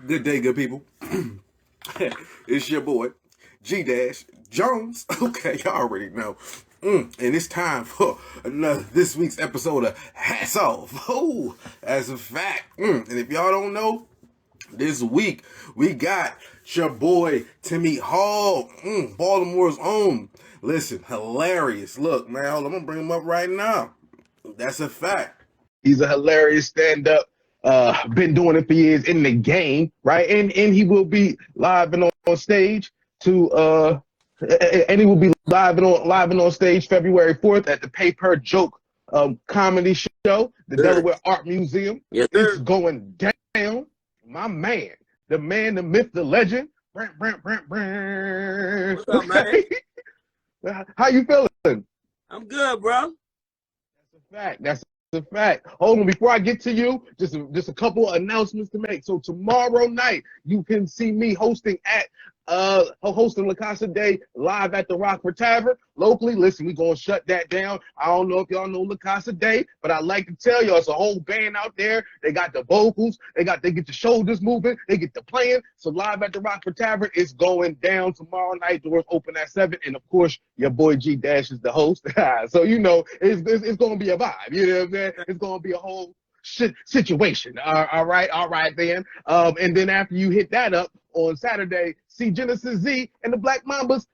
Good day, good people. It's your boy, G Dash Jones. Okay, y'all already know. And it's time for another this week's episode of Hats Off. Oh, as a fact. And if y'all don't know, this week we got your boy Timmy Hall, Baltimore's own. Listen, hilarious. Look, man, I'm gonna bring him up right now. That's a fact. He's a hilarious stand-up. Been doing it for years in the game, right? And he will be live and on stage to and he will be live and on stage February 4th at the Pay Per Joke comedy show, the Delaware Art Museum. Yes, It's going down. My man, the myth, the legend. What's up, man? How you feeling? I'm good, bro. That's a fact. That's a fact. Hold on, before I get to you, just a couple of announcements to make. So tomorrow night, you can see me hosting La Casa Day live at the Rockford Tavern. Locally, listen, we gonna shut that down. I don't know if y'all know La Casa Day, but I like to tell y'all it's a whole band out there. They got the vocals, they get the shoulders moving, they get the playing. So live at the Rockford Tavern is going down tomorrow night. Doors open at 7, and of course your boy G Dash is the host. So you know it's gonna be a vibe. You know what I'm saying? It's gonna be a whole situation. All right then. And then after you hit that up on Saturday, see Genesis Z and the Black Mambas.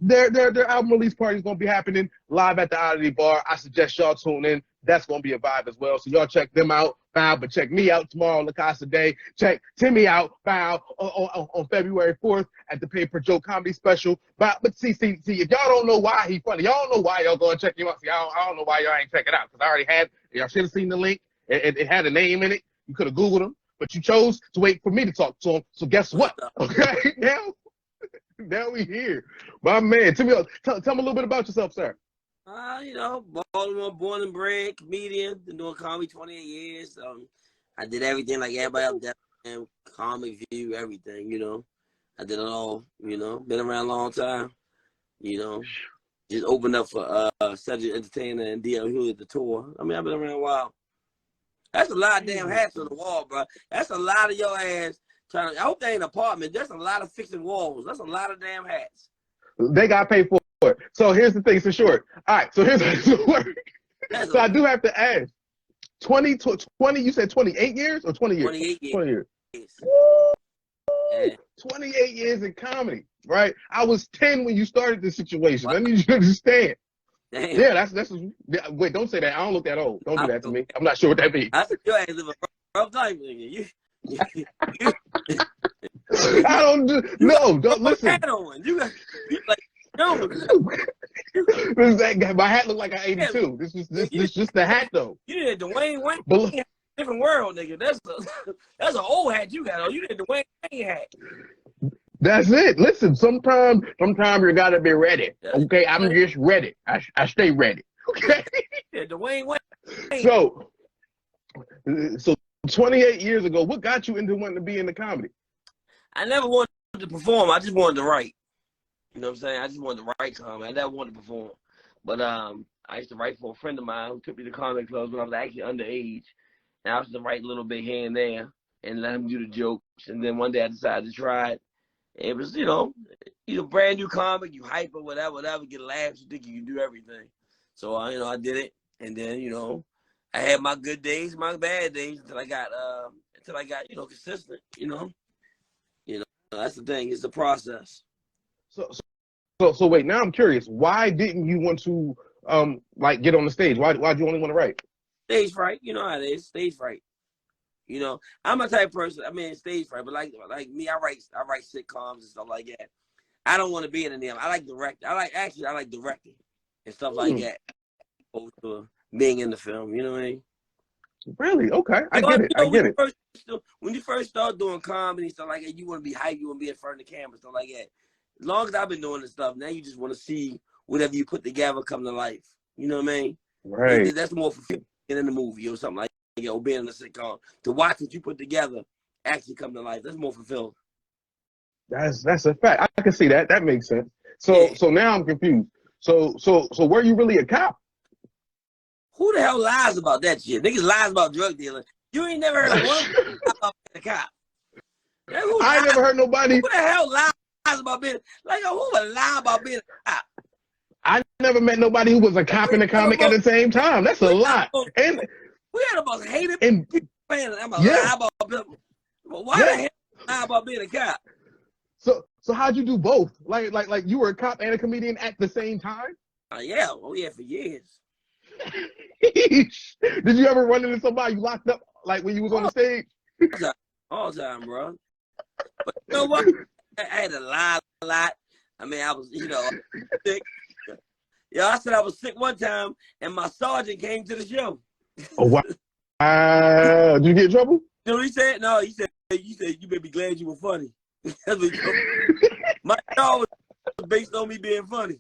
Their album release party is gonna be happening live at the Oddity Bar. I suggest y'all tune in. That's gonna be a vibe as well. So y'all check them out. But check me out tomorrow on La Casa Day. Check Timmy out on February 4th at the Pay Per Joke comedy special. But see, if y'all don't know why he funny, y'all don't know why y'all gonna check him out. See, I don't know why y'all ain't check it out because I already had. Y'all should have seen the link. It had a name in it. You could have Googled him, but you chose to wait for me to talk to him. So guess what? Okay, now we here. My man, tell me a little bit about yourself, sir. Baltimore, born and bred, comedian, been doing comedy 28 years. I did everything like everybody else, and comic view, everything, I did it all, been around a long time, just opened up for Cedric Entertainer and D.L. Hewlett the tour. I mean, I've been around a while. That's a lot of damn hats on the wall, bro. That's a lot of your ass trying to. I hope they ain't an apartment. There's a lot of fixing walls. That's a lot of damn hats. They got paid for it. So here's the thing. It's short. All right. So here's how it works. So I do have to ask. 20, you said 28 years or 20 years? 28 years. 20 years. Yeah. 28 years in comedy, right? I was 10 when you started this situation. What? I need you to understand. Damn. Yeah, that's. Wait, don't say that. I don't look that old. Don't do that to me. I'm not sure what that means. I said your ass live a rough life, nigga. I don't do. No, don't listen. Hat on. You like no. My hat look like an 82. This is just the hat though. You did Dwayne Wayne. Different world, nigga. That's an old hat you got on. You did Dwayne Wayne hat. That's it. Listen, sometimes you gotta be ready. Okay, I'm just ready. I stay ready. Okay. Yeah, Dwayne Wayne. So 28 years ago, what got you into wanting to be in the comedy? I never wanted to perform. I just wanted to write. You know what I'm saying? I just wanted to write comedy. I never wanted to perform. But I used to write for a friend of mine who took me to comedy clubs when I was actually underage. And I used to write a little bit here and there and let him do the jokes. And then one day I decided to try it. It was, you're a brand new comic, you hype or whatever, get laughs, you think you can do everything. So, I did it. And then, I had my good days, my bad days until I got consistent, That's the thing. It's the process. So wait, now I'm curious. Why didn't you want to, get on the stage? Why'd you only want to write? Stage fright. You know how it is. Stage fright. I'm a type of person. I mean, stage fright, but like me, I write sitcoms and stuff like that. I don't want to be in them. I like directing. I like directing and stuff like that. Opposed to being in the film. You know what I mean? Really? Okay, I get it. When you first start doing comedy and stuff like that, you want to be hyped. You want to be in front of the camera, stuff like that. As long as I've been doing this stuff, now you just want to see whatever you put together come to life. You know what I mean? Right. That's more fulfilling in the movie or something like. Being in a sitcom, to watch what you put together actually come to life. That's more fulfilled. That's a fact. I can see that. That makes sense. So now I'm confused. So were you really a cop? Who the hell lies about that shit? Niggas lies about drug dealing. You ain't never heard of one about a cop. I ain't never heard nobody. Who the hell lies about being like who would lie about being a cop? I never met nobody who was a cop and a comic at the same time. That's a lot. And we had the most hated people saying I'm a lie about people. Well, why the hell lie about being a cop? So how'd you do both? Like you were a cop and a comedian at the same time? Yeah. Oh yeah, for years. Did you ever run into somebody you locked up like when you was on the stage? All the time, bro. But you know what? I had to lie a lot. I mean, I was, sick. Yeah, I said I was sick one time, and my sergeant came to the show. Oh, wow. Did you get in trouble? You know what he said? No, he said, you better be glad you were funny. My job was based on me being funny.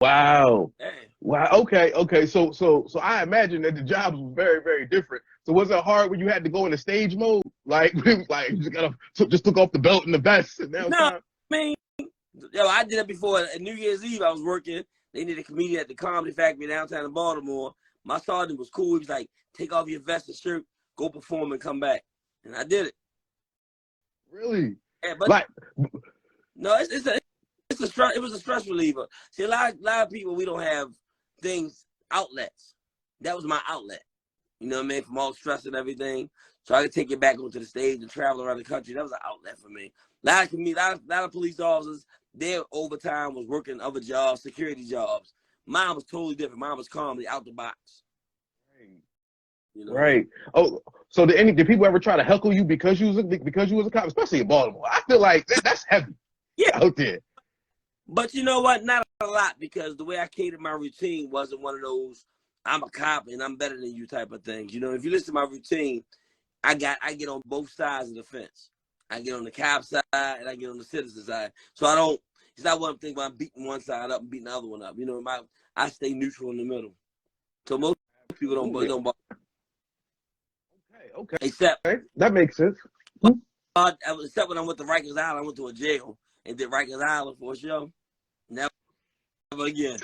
Wow. Damn. Wow. Okay. So I imagine that the jobs was very, very different. So was it hard when you had to go into stage mode? Like it was like you just took off the belt and the vest and now I mean, I did it before. At New Year's Eve, I was working. They needed a comedian at the Comedy Factory downtown in Baltimore. My sergeant was cool. He was like, take off your vest and shirt, go perform and come back. And I did it. Really? Yeah, but no, it was a stress reliever. See, a lot of people, we don't have outlets. That was my outlet. You know what I mean? From all the stress and everything. So I could take it back onto the stage and travel around the country. That was an outlet for me. A lot of police officers, their overtime was working other jobs, security jobs. Mine was totally different. Mine was comedy out the box. Right. Right. Oh, so did people ever try to heckle you because you was a cop, especially in Baltimore? I feel like that's heavy. Yeah, out there. But you know what? Not a lot, because the way I catered my routine wasn't one of those I'm a cop and I'm better than you type of things. You know, if you listen to my routine, I get on both sides of the fence. I get on the cop side and I get on the citizen side. So it's not one thing where I'm beating one side up and beating the other one up. You know, I stay neutral in the middle. So most people don't bother. Okay. Except that makes sense. Except when I went to Rikers Island, I went to a jail and did Rikers Island for a show. Never again.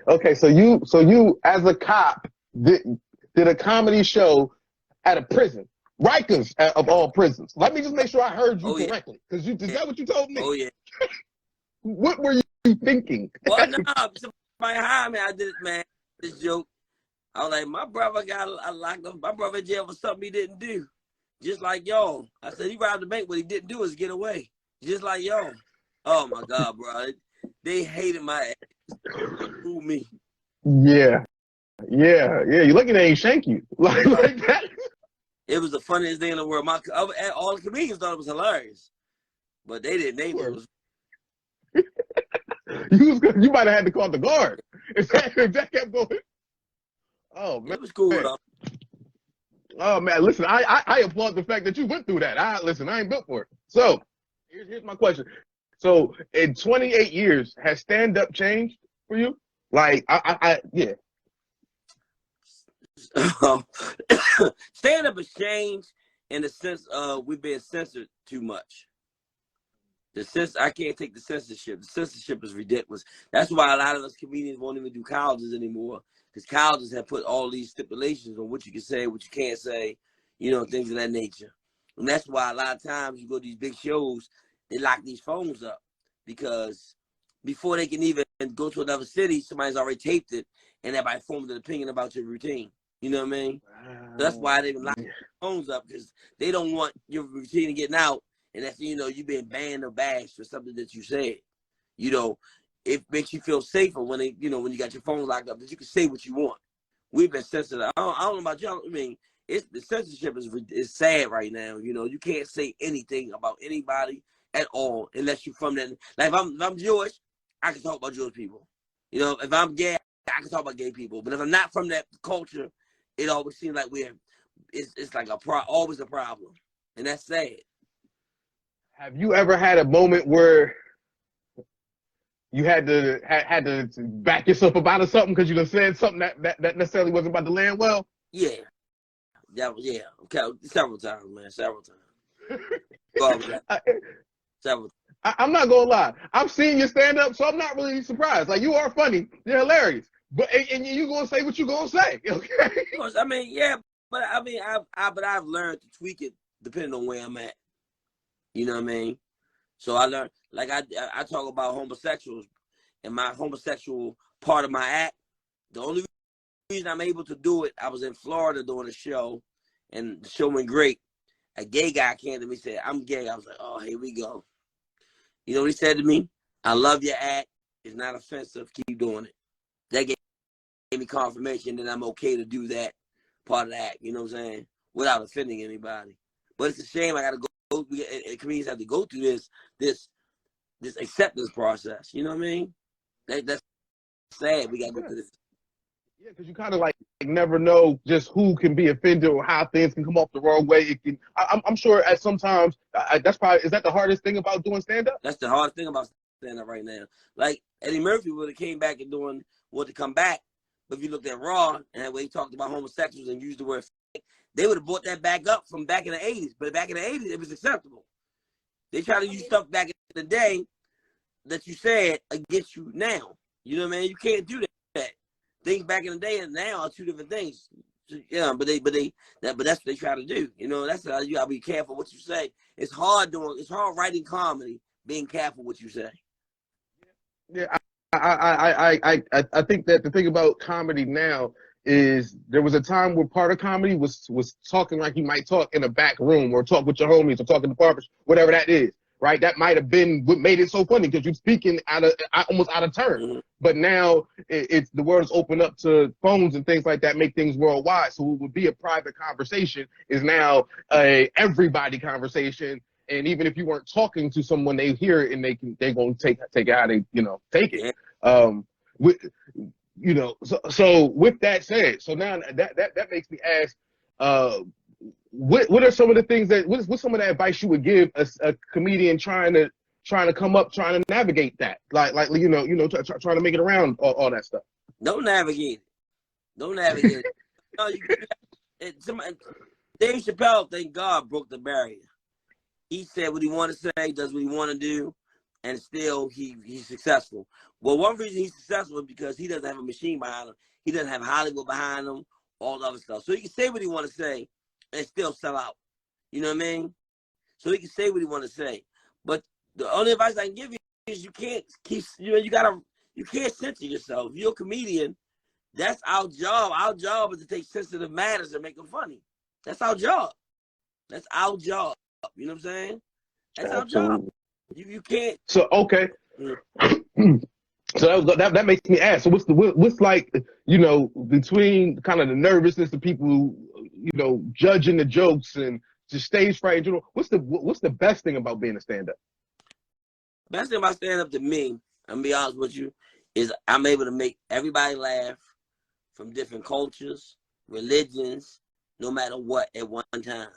Okay, so you as a cop did a comedy show at a prison, Rikers of all prisons. Let me just make sure I heard you correctly, because is that what you told me? Oh yeah. What were you thinking? Well, no, somebody hired me. I did it, man. This joke. I was like, my brother got locked up. My brother in jail for something he didn't do. Just like y'all. I said, he robbed the bank. What he didn't do is get away. Just like y'all. Oh, my God, bro. They hated my ass. Fool me. Yeah. You're lucky they ain't shank you. like that. It was the funniest thing in the world. All the comedians thought it was hilarious. But they didn't. They were. You might have had to call the guard if that kept going. Oh, man. It was cool, though. Oh, man, listen, I applaud the fact that you went through that. I ain't built for it. So, here's my question. So, in 28 years, has stand-up changed for you? Like, yeah. Stand-up has changed in the sense of we've been censored too much. I can't take the censorship. The censorship is ridiculous. That's why a lot of us comedians won't even do colleges anymore, because colleges have put all these stipulations on what you can say, what you can't say, things of that nature. And that's why a lot of times you go to these big shows, they lock these phones up, because before they can even go to another city, somebody's already taped it and everybody formed an opinion about your routine. You know what I mean? So that's why they lock phones up, because they don't want your routine getting out. And that's, you've been banned or bashed for something that you said. It makes you feel safer when when you got your phone locked up, that you can say what you want. We've been censored. I don't know about y'all. I mean, the censorship is sad right now. You can't say anything about anybody at all unless you're from that. Like if I'm Jewish, I can talk about Jewish people. If I'm gay, I can talk about gay people. But if I'm not from that culture, it always seems like it's like always a problem, and that's sad. Have you ever had a moment where you had to back yourself up out of something because you done said something that necessarily wasn't about to land well? Yeah. Okay, several times, man. Several times. Several. I'm not gonna lie. I've seen you stand up, so I'm not really surprised. Like, you are funny, you're hilarious, but and you gonna say what you gonna say, okay? Of course, I mean, yeah, but I mean, I've learned to tweak it depending on where I'm at. You know what I mean? So I learned, like I talk about homosexuals and my homosexual part of my act. The only reason I'm able to do it, I was in Florida doing a show, and the show went great. A gay guy came to me and said, "I'm gay." I was like, "Oh, here we go." You know what he said to me? "I love your act. It's not offensive. Keep doing it." That gave me confirmation that I'm okay to do that part of the act. You know what I'm saying? Without offending anybody. But it's a shame I got to go. Comedians have to go through this acceptance process. You know what I mean? That's sad. We got to go through this. Yeah, because you kind of like never know just who can be offended or how things can come off the wrong way. It can. I'm sure at sometimes that's probably, is that the hardest thing about doing stand up? That's the hardest thing about stand up right now. Like Eddie Murphy would have came back and wanted to come back, but if you looked at Raw and when he talked about homosexuals and used the word fake, they would have brought that back up from back in the 80s. But back in the 80s, it was acceptable. They try to use stuff back in the day that you said against you now. You know what I mean? You can't do that. Things back in the day and now are two different things. Yeah, but that's what they try to do. You know, that's how you gotta be careful what you say. It's hard writing comedy, being careful what you say. Yeah, I think that the thing about comedy now is there was a time where part of comedy was talking like you might talk in a back room or talk with your homies or talking to barbers, whatever that is, right? That might have been what made it so funny because you're speaking almost out of turn. Mm-hmm. But now it's the world is open up to phones and things like that, make things worldwide. So what would be a private conversation is now a everybody conversation. And even if you weren't talking to someone, they hear it and they're gonna take it how they take it. Yeah. So with that said, so now that makes me ask, what are some of the things what's some of the advice you would give a comedian trying to come up, trying to navigate that, like trying to make it around all that stuff? Don't navigate it. Don't navigate it. No, Dave Chappelle, thank God, broke the barrier. He said what he wanted to say, does what he want to do, and still he's successful. Well, one reason he's successful is because he doesn't have a machine behind him. He doesn't have Hollywood behind him, all the other stuff. So he can say what he want to say and still sell out. You know what I mean? So he can say what he want to say. But the only advice I can give you is you can't you can't censor yourself. If you're a comedian, that's our job. Our job is to take sensitive matters and make them funny. That's our job. That's our job. You know what I'm saying? That's Absolutely. our job. You can't. So okay. So that makes me ask. So what's like, between kind of the nervousness of people, judging the jokes and just stage fright in general. What's the best thing about being a stand-up? Best thing about stand-up to me, I'm gonna be honest with you, is I'm able to make everybody laugh from different cultures, religions, no matter what at one time.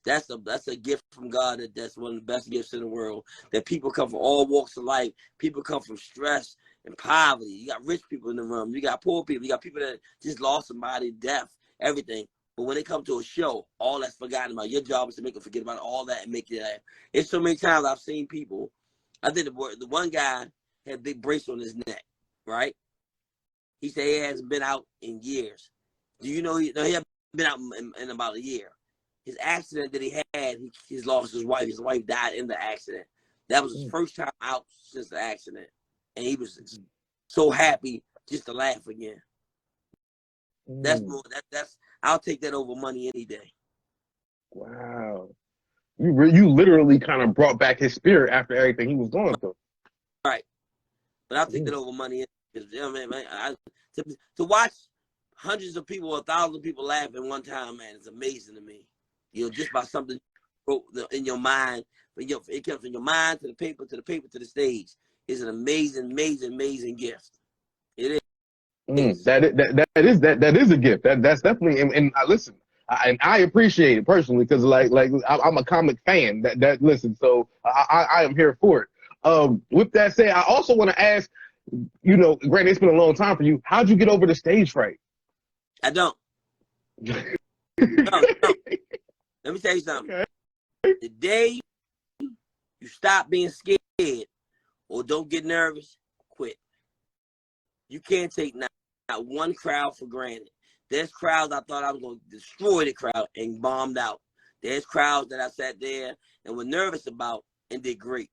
That's a gift from God. That's one of the best gifts in the world. That people come from all walks of life. People come from stress and poverty. You got rich people in the room. You got poor people. You got people that just lost somebody, death, everything. But when they come to a show, all that's forgotten about. Your job is to make them forget about all that and make you laugh. It's so many times I've seen people. I think the one guy had a big brace on his neck, right? He said he hasn't been out in years. Do you know he hasn't been out in about a year? His accident that he had, he's lost his wife. His wife died in the accident. That was his first time out since the accident. And he was so happy just to laugh again. That's more. That's I'll take that over money any day. Wow, you literally kind of brought back his spirit after everything he was going through. Right, but I'll take that over money. Because to watch hundreds of people or thousands of people laugh at one time, man, it's amazing to me. Just by something in your mind, it comes from your mind to the paper, to the stage. It's an amazing, amazing, amazing gift. It is. That is a gift. That's definitely, and I listen, I appreciate it personally because like I'm a comic fan. That listen, so I am here for it. With that said, I also want to ask, granted it's been a long time for you. How'd you get over the stage fright? I don't. No. Let me tell you something. Okay. The day you stop being scared or don't get nervous, quit. You can't take not one crowd for granted. There's crowds I thought I was going to destroy the crowd and bombed out. There's crowds that I sat there and were nervous about and did great.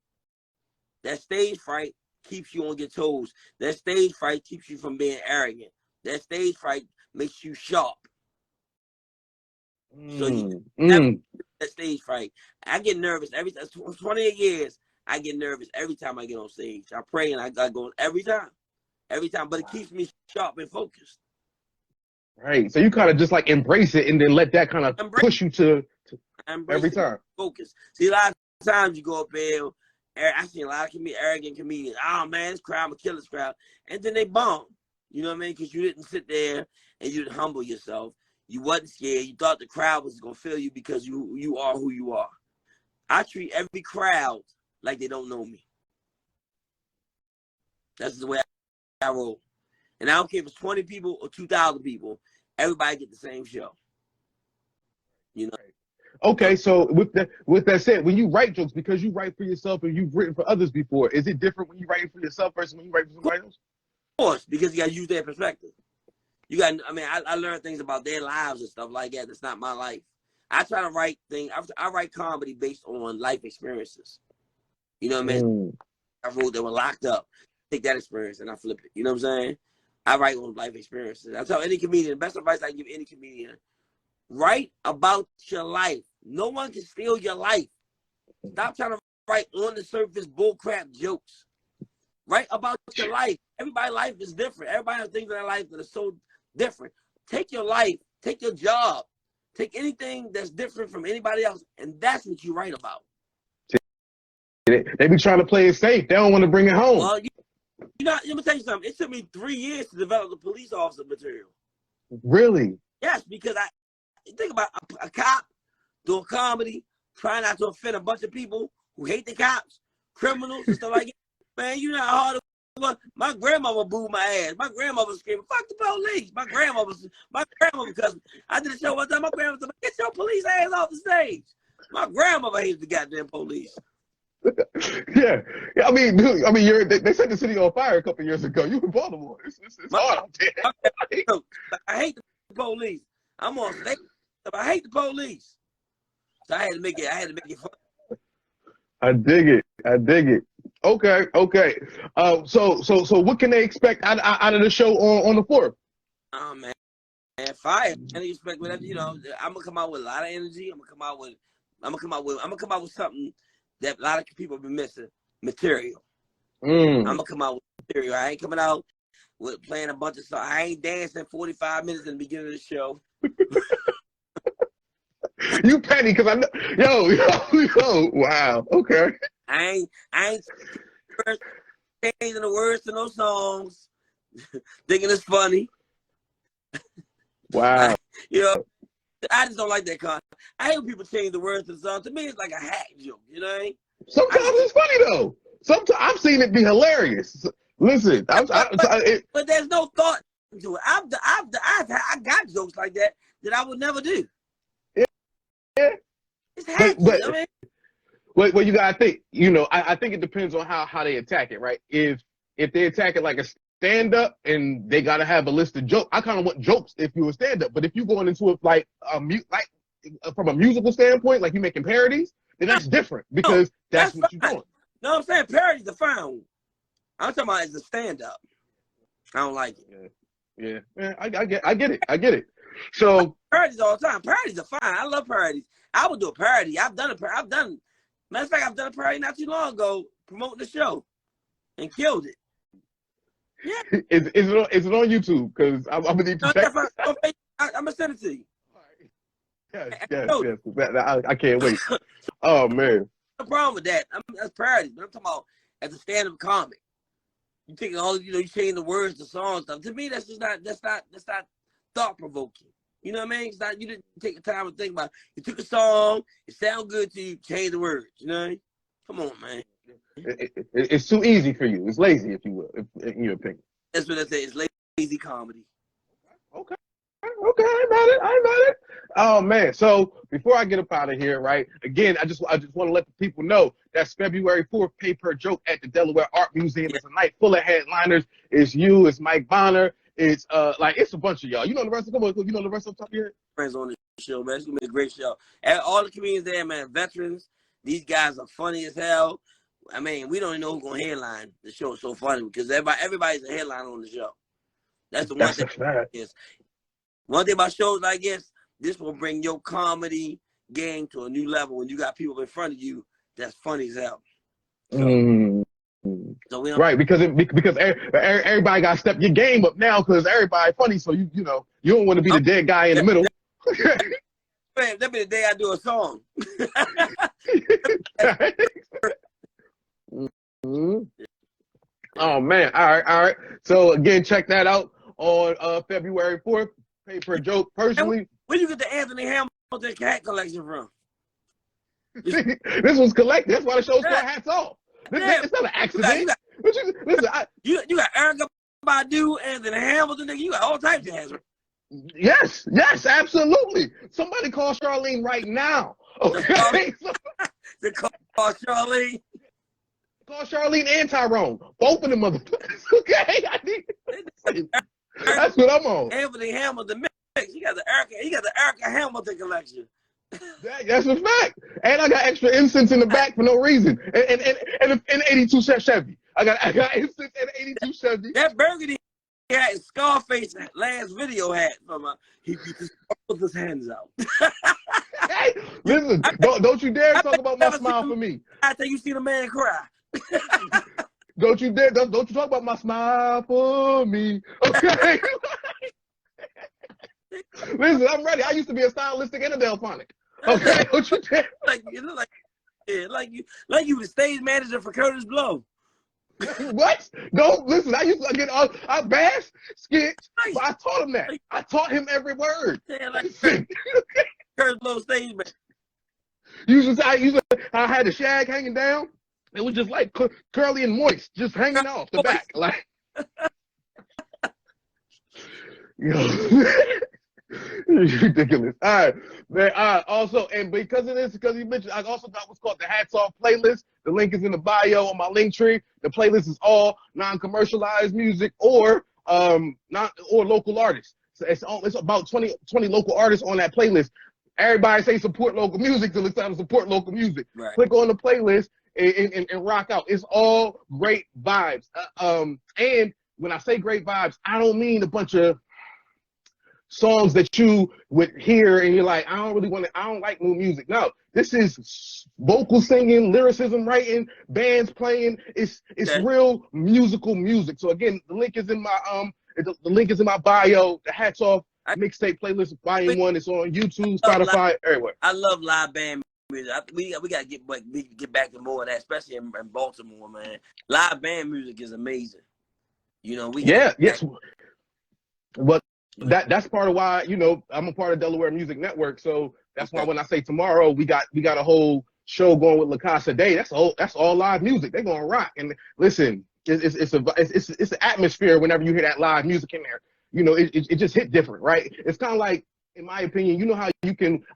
That stage fright keeps you on your toes. That stage fright keeps you from being arrogant. That stage fright makes you sharp. So you never that stage fright. I get nervous every time. 28 years, I get nervous every time I get on stage. I pray and I go every time. But it keeps me sharp and focused. Right. So you kind of just like embrace it and then let that kind of push you to every time. Focus. See, a lot of times you go up there, I see a lot of arrogant comedians. Oh man, this crowd, I'm gonna kill this crowd. And then they bomb. You know what I mean? Because you didn't sit there and you didn't humble yourself. You wasn't scared. You thought the crowd was gonna feel you because you are who you are. I treat every crowd like they don't know me. That's the way I roll. And I don't care if it's 20 people or 2,000 people. Everybody get the same show. You know. Okay, so with that said, when you write jokes, because you write for yourself and you've written for others before, is it different when you write for yourself versus when you write for somebody else? Of course, because you got to use their perspective. I learned things about their lives and stuff like that. That's not my life. I try to write things. I write comedy based on life experiences. You know what I mean? I wrote they were locked up. Take that experience and I flip it. You know what I'm saying? I write on life experiences. I tell any comedian, the best advice I give any comedian, write about your life. No one can steal your life. Stop trying to write on the surface bullcrap jokes. Write about your life. Everybody's life is different. Everybody has things in their life that are so different. Take your life. Take your job. Take anything that's different from anybody else, and that's what you write about. They be trying to play it safe. They don't want to bring it home. Well, let me tell you something. It took me 3 years to develop the police officer material. Really? Yes, because think about a cop doing comedy, trying not to offend a bunch of people who hate the cops, criminals and stuff like that. Man, you know how hard it was. My grandmother booed my ass. My grandmother was screaming, "Fuck the police!" My grandmother, because I did a show one time. My grandmother said, "Get your police ass off the stage." My grandmother hates the goddamn police. Yeah. I mean, dude, they set the city on fire a couple years ago. You in Baltimore? It's hard out there. I hate the police. I'm on stage. I hate the police. So I had to make it fun. I dig it. Okay. So what can they expect out of the show on the 4th? Oh man, fire. And you expect whatever, I'm gonna come out with a lot of energy. I'm gonna come out with something that a lot of people have been missing. Material. I'm gonna come out with material. I ain't coming out with playing a bunch of songs. I ain't dancing 45 minutes in the beginning of the show. You petty, because I know. Yo, wow. Okay. I ain't changing the words to no songs. Thinking it's funny. Wow. I just don't like that concept. I hate when people change the words to the song. To me, it's like a hack joke. You know what I mean? Sometimes it's funny though. Sometimes I've seen it be hilarious. Listen, but there's no thought to it. I got jokes like that I would never do. Yeah. It's hacky. Well, you gotta think. I think it depends on how they attack it, right? If they attack it like a stand-up and they gotta have a list of jokes, I kind of want jokes if you're a stand-up. But if you're going into it like from a musical standpoint, like you're making parodies, then that's different because that's what you're doing. No, I'm saying parodies are fine. I'm talking about as a stand-up. I don't like it. Yeah. I get it. So parodies all the time. Parodies are fine. I love parodies. I would do a parody. Matter of fact, I've done a parody not too long ago promoting the show and killed it. Yeah. Is it on YouTube? Because I'm gonna need to check. I'm gonna send it to you. Yes. I can't wait. Oh man. No problem with that. That's parody, but I'm talking about as a stand-up comic. You take you change the words to songs stuff. To me, that's not thought-provoking. You know what I mean? It's not, you didn't take the time to think about it. You took a song, it sounded good to you, change the words. You know what I mean? Come on, man. It's too easy for you. It's lazy, if you will, in your opinion. That's what I say. It's lazy comedy. Okay, I got it. Oh man. So before I get up out of here, right? Again, I just want to let the people know that's February 4th, pay per joke at the Delaware Art Museum. It's a night full of headliners. It's you, it's Mike Bonner, it's it's a bunch of y'all. You know the rest of the top of your head? friends on the show, man. It's gonna be a great show. And all the comedians there, man, veterans. These guys are funny as hell. I mean, we don't even know who's gonna headline the show. It's so funny because everybody's a headline on the show. That's the one thing. One thing about shows like this will bring your comedy game to a new level when you got people in front of you that's funny as hell. So we don't, right, because everybody got to step your game up now because everybody funny. So you don't want to be the dead guy in the middle. Man, that'll be the day I do a song. Oh man! All right. So again, check that out on February 4th. Pay per joke. Personally, where you get the Anthony Hamilton cat collection from? This was collected. That's why the show's called Hats Off. It's not an accident. You got Erykah Badu, Anthony Hamilton, nigga. You got all types of hats. Yes, absolutely. Somebody call Charlene right now. Okay. They call Charlene. Call Charlene and Tyrone. Both of them motherfuckers. Okay. That's what I'm on. Anthony Hamilton mix. He got the Erykah Hamilton collection. That's a fact. And I got extra incense in the back for no reason. And 82 Chevy. I got incense and 82 Chevy. That burgundy hat is Scarface last video hat from he put his hands out. Hey, listen, don't you dare talk about my smile for me. I think you seen a man cry. Don't you talk about my smile for me. Okay. Listen, I'm ready. I used to be a stylistic and a delphonic. Okay, don't you dare. Like you the stage manager for Curtis Blow. What? Don't listen. I used to get I bash skits, but I taught him that. I taught him every word. Yeah, like Curtis Blow stage man. I had the shag hanging down. It was just like curly and moist, just hanging off the back, like. Ridiculous. All right, man. Also, and because of this, because you mentioned, I also got what's called the Hats Off playlist. The link is in the bio on my link tree. The playlist is all non-commercialized music or local artists. So it's about 20 local artists on that playlist. Everybody say support local music till it's time to support local music. Right. Click on the playlist and rock out. It's all great vibes. And when I say great vibes, I don't mean a bunch of songs that you would hear and you're like, I don't like new music. No, this is vocal singing, lyricism writing, bands playing. It's real musical music. So again, the link is in my bio. The Hats Off mixtape playlist volume 1. It's on YouTube, Spotify, everywhere. I love live band music. We gotta get back to more of that, especially in Baltimore, man. Live band music is amazing. Yes. But that's part of why, I'm a part of Delaware Music Network. So that's why when I say tomorrow, we got a whole show going with La Casa Day. That's all live music. They're gonna rock. And listen, it's an atmosphere whenever you hear that live music in there. It just hit different, right? It's kind of like, in my opinion, how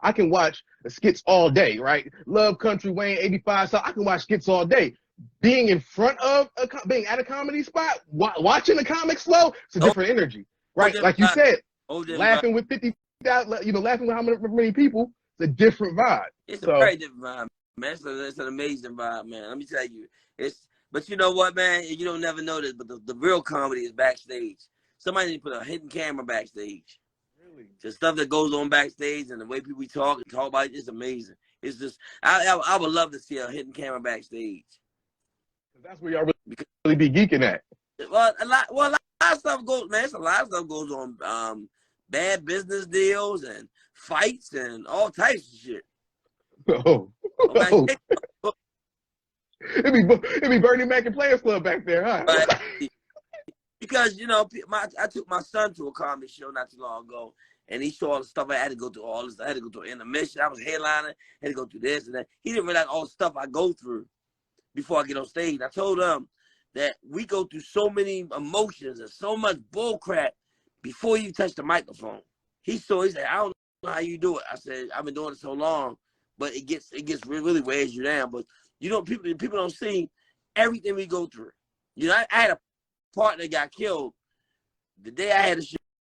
I can watch skits all day, right? Love Country, Wayne, 85, so I can watch skits all day. Being in front of being at a comedy spot, watching a comic flow, it's a different energy. Right, like you said, laughing with 50,000, laughing with how many people, it's a different vibe. It's a very different vibe, man. It's an amazing vibe, man. Let me tell you, but you know what, man? You don't never know this, but the real comedy is backstage. Somebody need to put a hidden camera backstage. Really? The stuff that goes on backstage and the way people talk about it is amazing. It's just, I would love to see a hidden camera backstage. That's where y'all really be geeking at. Well, a lot of stuff goes, man. A lot of stuff goes on, bad business deals and fights and all types of shit. It'd be Bernie Mac and Players Club back there, huh? Because I took my son to a comedy show not too long ago, and he saw all the stuff I had to go through. All this, I had to go through intermission. I was headlining, had to go through this and that. He didn't realize all the stuff I go through before I get on stage. I told him that we go through so many emotions and so much bull crap before you touch the microphone. He said, I don't know how you do it. I said, I've been doing it so long, but it gets really wears you down. But people don't see everything we go through. I had a partner that got killed the day I had a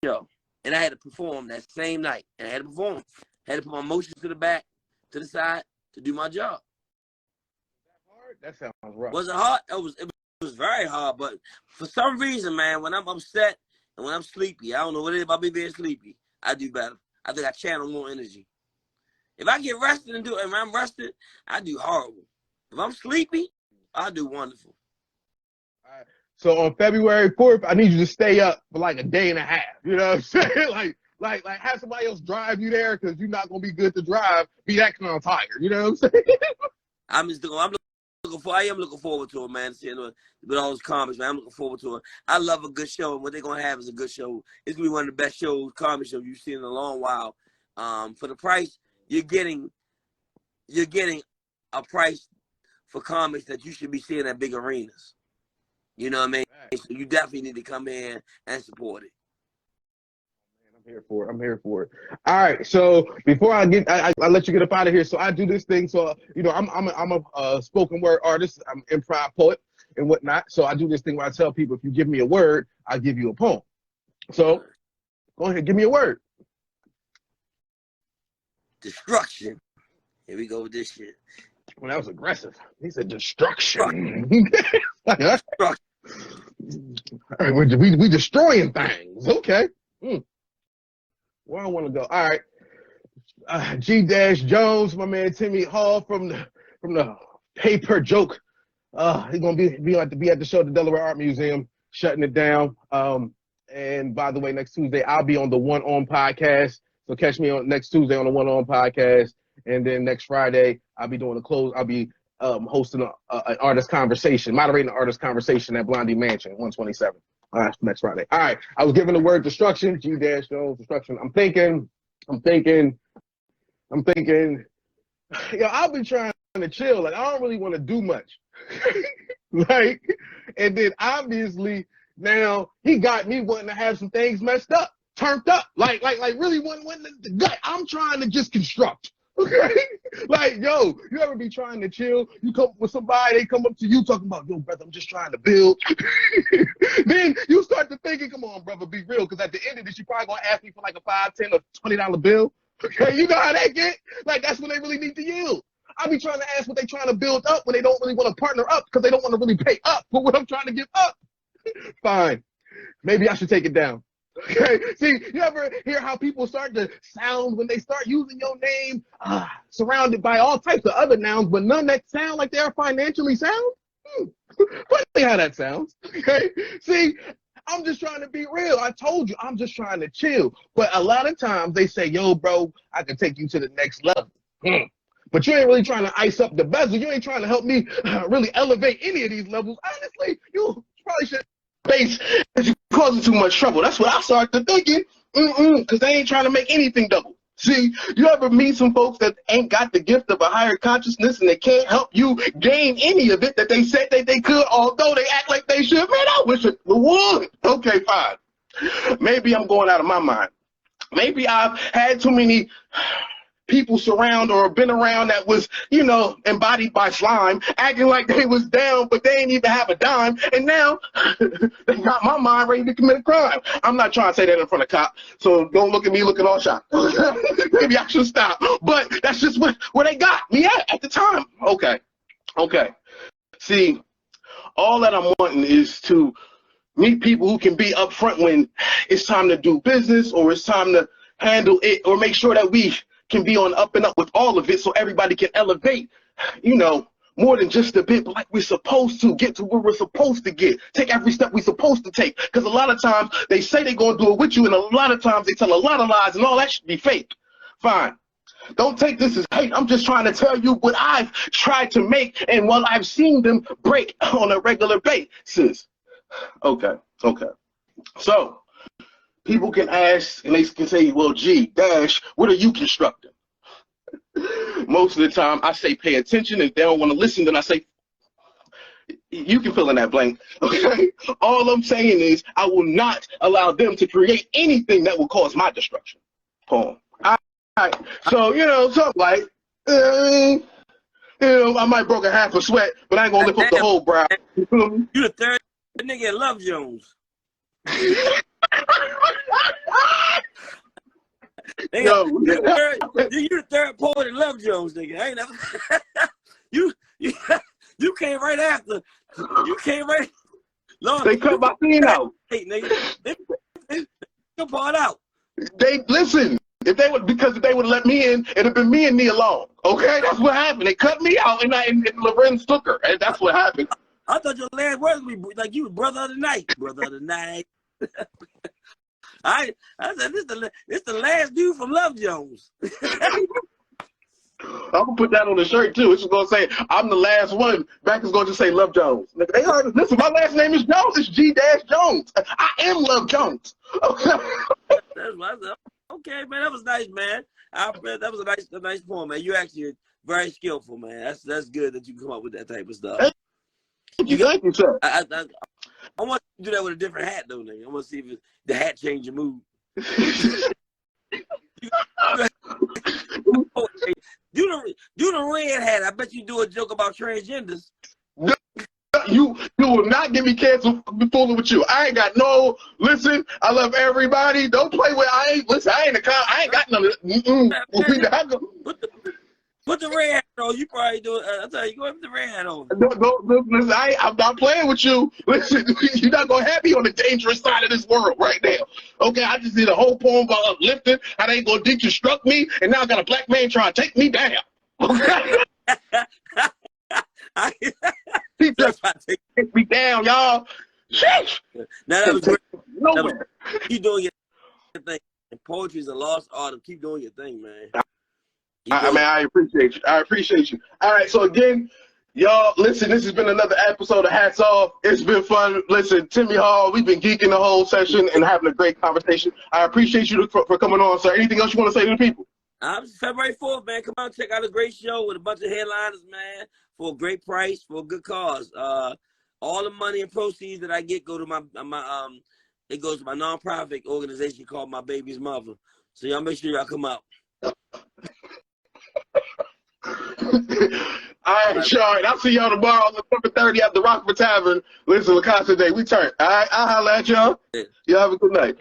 show, and I had to perform that same night. And I had to perform. I had to put my motions to the back, to the side, to do my job. That sounds rough. Was it hard? It was very hard, but for some reason, man, when I'm upset and when I'm sleepy, I don't know what it is about me being sleepy, I do better. I think I channel more energy. If I get rested and when I'm rested, I do horrible. If I'm sleepy, I do wonderful. All right. So on February 4th, I need you to stay up for like a day and a half. You know what I'm saying? Like have somebody else drive you there because you're not gonna be good to drive. Be that kind of tired. You know what I'm saying? I am looking forward to it, man. Seeing with all those comments, man. I'm looking forward to it. I love a good show, and what they're gonna have is a good show. It's gonna be one of the best shows, comedy shows you've seen in a long while. For the price, you're getting a price for comics that you should be seeing at big arenas. You know what I mean? So you definitely need to come in and support it. I'm here for it. All right. So before I let you get up out of here. So I do this thing. So I'm a spoken word artist. I'm an improv poet and whatnot. So I do this thing where I tell people, if you give me a word, I'll give you a poem. So go ahead, give me a word. Destruction. Here we go with this shit. Well, that was aggressive. He said destruction. Destruction. All right, we destroying things. Okay. Where I want to go. All right. G-Jones, my man Timmy Hall from the paper joke. He's gonna be at the show at the Delaware Art Museum, shutting it down. And by the way, next Tuesday I'll be on the One On podcast. So catch me on next Tuesday on the One On podcast, and then next Friday I'll be doing the close. I'll be hosting an artist conversation, moderating an artist conversation at Blondie Mansion, 127. Next Friday. All right. I was given the word destruction. G-Jones, destruction. I'm thinking. Yo, I've been trying to chill. Like, I don't really want to do much. Like, and then obviously now he got me wanting to have some things messed up, turned up. Like really wanting the gut. I'm trying to just construct. Okay? Like, yo, you ever be trying to chill? You come with somebody, they come up to you talking about, yo, brother, I'm just trying to build. Then you start to thinking, come on, brother, be real. Because at the end of this, you probably going to ask me for like a $5, $10, or $20 bill. Okay, you know how that get? Like, that's when they really need to yield. I be trying to ask what they trying to build up when they don't really want to partner up because they don't want to really pay up for what I'm trying to give up. Fine. Maybe I should take it down. Okay, see, you ever hear how people start to sound when they start using your name, surrounded by all types of other nouns, but none that sound like they are financially sound? Funny how that sounds. Okay, see, I'm just trying to be real. I told you, I'm just trying to chill. But a lot of times they say, yo, bro, I can take you to the next level. But you ain't really trying to ice up the bezel. You ain't trying to help me really elevate any of these levels. Honestly, you probably should face is causing too much trouble. That's what I started thinking. Because they ain't trying to make anything double. See, you ever meet some folks that ain't got the gift of a higher consciousness and they can't help you gain any of it that they said that they could, although they act like they should? Man, I wish it would. Okay, fine. Maybe I'm going out of my mind. Maybe I've had too many people surround or been around that was, you know, embodied by slime, acting like they was down, but they ain't even have a dime, and now they got my mind ready to commit a crime. I'm not trying to say that in front of cops, so don't look at me looking all shocked. Maybe I should stop, but that's just where they got me at the time. Okay. See, all that I'm wanting is to meet people who can be upfront when it's time to do business or it's time to handle it, or make sure that we can be on up and up with all of it so everybody can elevate, you know, more than just a bit, but like we're supposed to get to where we're supposed to get. Take every step we're supposed to take. Because a lot of times they say they're going to do it with you, and a lot of times they tell a lot of lies, and all that should be fake. Fine. Don't take this as hate. I'm just trying to tell you what I've tried to make and what I've seen them break on a regular basis. Okay. So, people can ask, and they can say, well, gee, Dash, what are you constructing? Most of the time, I say pay attention. If they don't want to listen, then I say, you can fill in that blank, okay? All I'm saying is I will not allow them to create anything that will cause my destruction. Poem. All right. So, you know, something like, you know, I might broke a half a sweat, but I ain't going to lift up the whole brow. You the third nigga that love Jones. Nigga, you the third poet in Love Jones, nigga. I ain't never. you came right after. You came right. Lord, They cut my scene out. Hey, nigga, they part out. They listen. If they would let me in, it'd have been me and Nia Long. Okay, that's what happened. They cut me out, and Lorenz took her, and that's what happened. I thought your last words would be like you was brother of the night, brother of the night. I said this the last dude from Love Jones. I'm gonna put that on the shirt too. It's just gonna say I'm the last one. Back is gonna just say Love Jones. They heard. Listen, my last name is Jones. It's G-Jones. I am Love Jones. Okay. That's what I said. Okay, man, that was nice, man. That was a nice poem, man. You actually very skillful, man. That's good that you come up with that type of stuff. Thank you, sir. I want to do that with a different hat, though, nigga. I want to see if the hat change your mood. Do the red hat. I bet you do a joke about transgenders. You will not get me canceled for fooling with you. I ain't got no. Listen, I love everybody. Don't play with. I ain't got none of it. Put the red hat on. You probably do it. I'll tell you, go ahead and put the red hat on. Listen, I'm not playing with you. Listen, you're not going to have me on the dangerous side of this world right now. Okay, I just did a whole poem about uplifting, how they going to deconstruct me, and now I got a black man trying to take me down. Okay? He just take me down, y'all. Sheesh. Now that was great. Nowhere. Keep doing your thing. And poetry is a lost art of keep doing your thing, man. I appreciate you. I appreciate you. All right, so again, y'all, listen, this has been another episode of Hats Off. It's been fun. Listen, Timmy Hall, we've been geeking the whole session and having a great conversation. I appreciate you for coming on, sir. Anything else you want to say to the people? February 4th, man. Come on, check out a great show with a bunch of headliners, man, for a great price, for a good cause. All the money and proceeds that I get go to it goes to my nonprofit organization called My Baby's Mother. So y'all make sure y'all come out. All right, Sean. I'll see y'all tomorrow on November 30th at the Rockford Tavern. Listen, Lacoste Day, we turn. All right, I'll holler at y'all. Yeah. Y'all have a good night.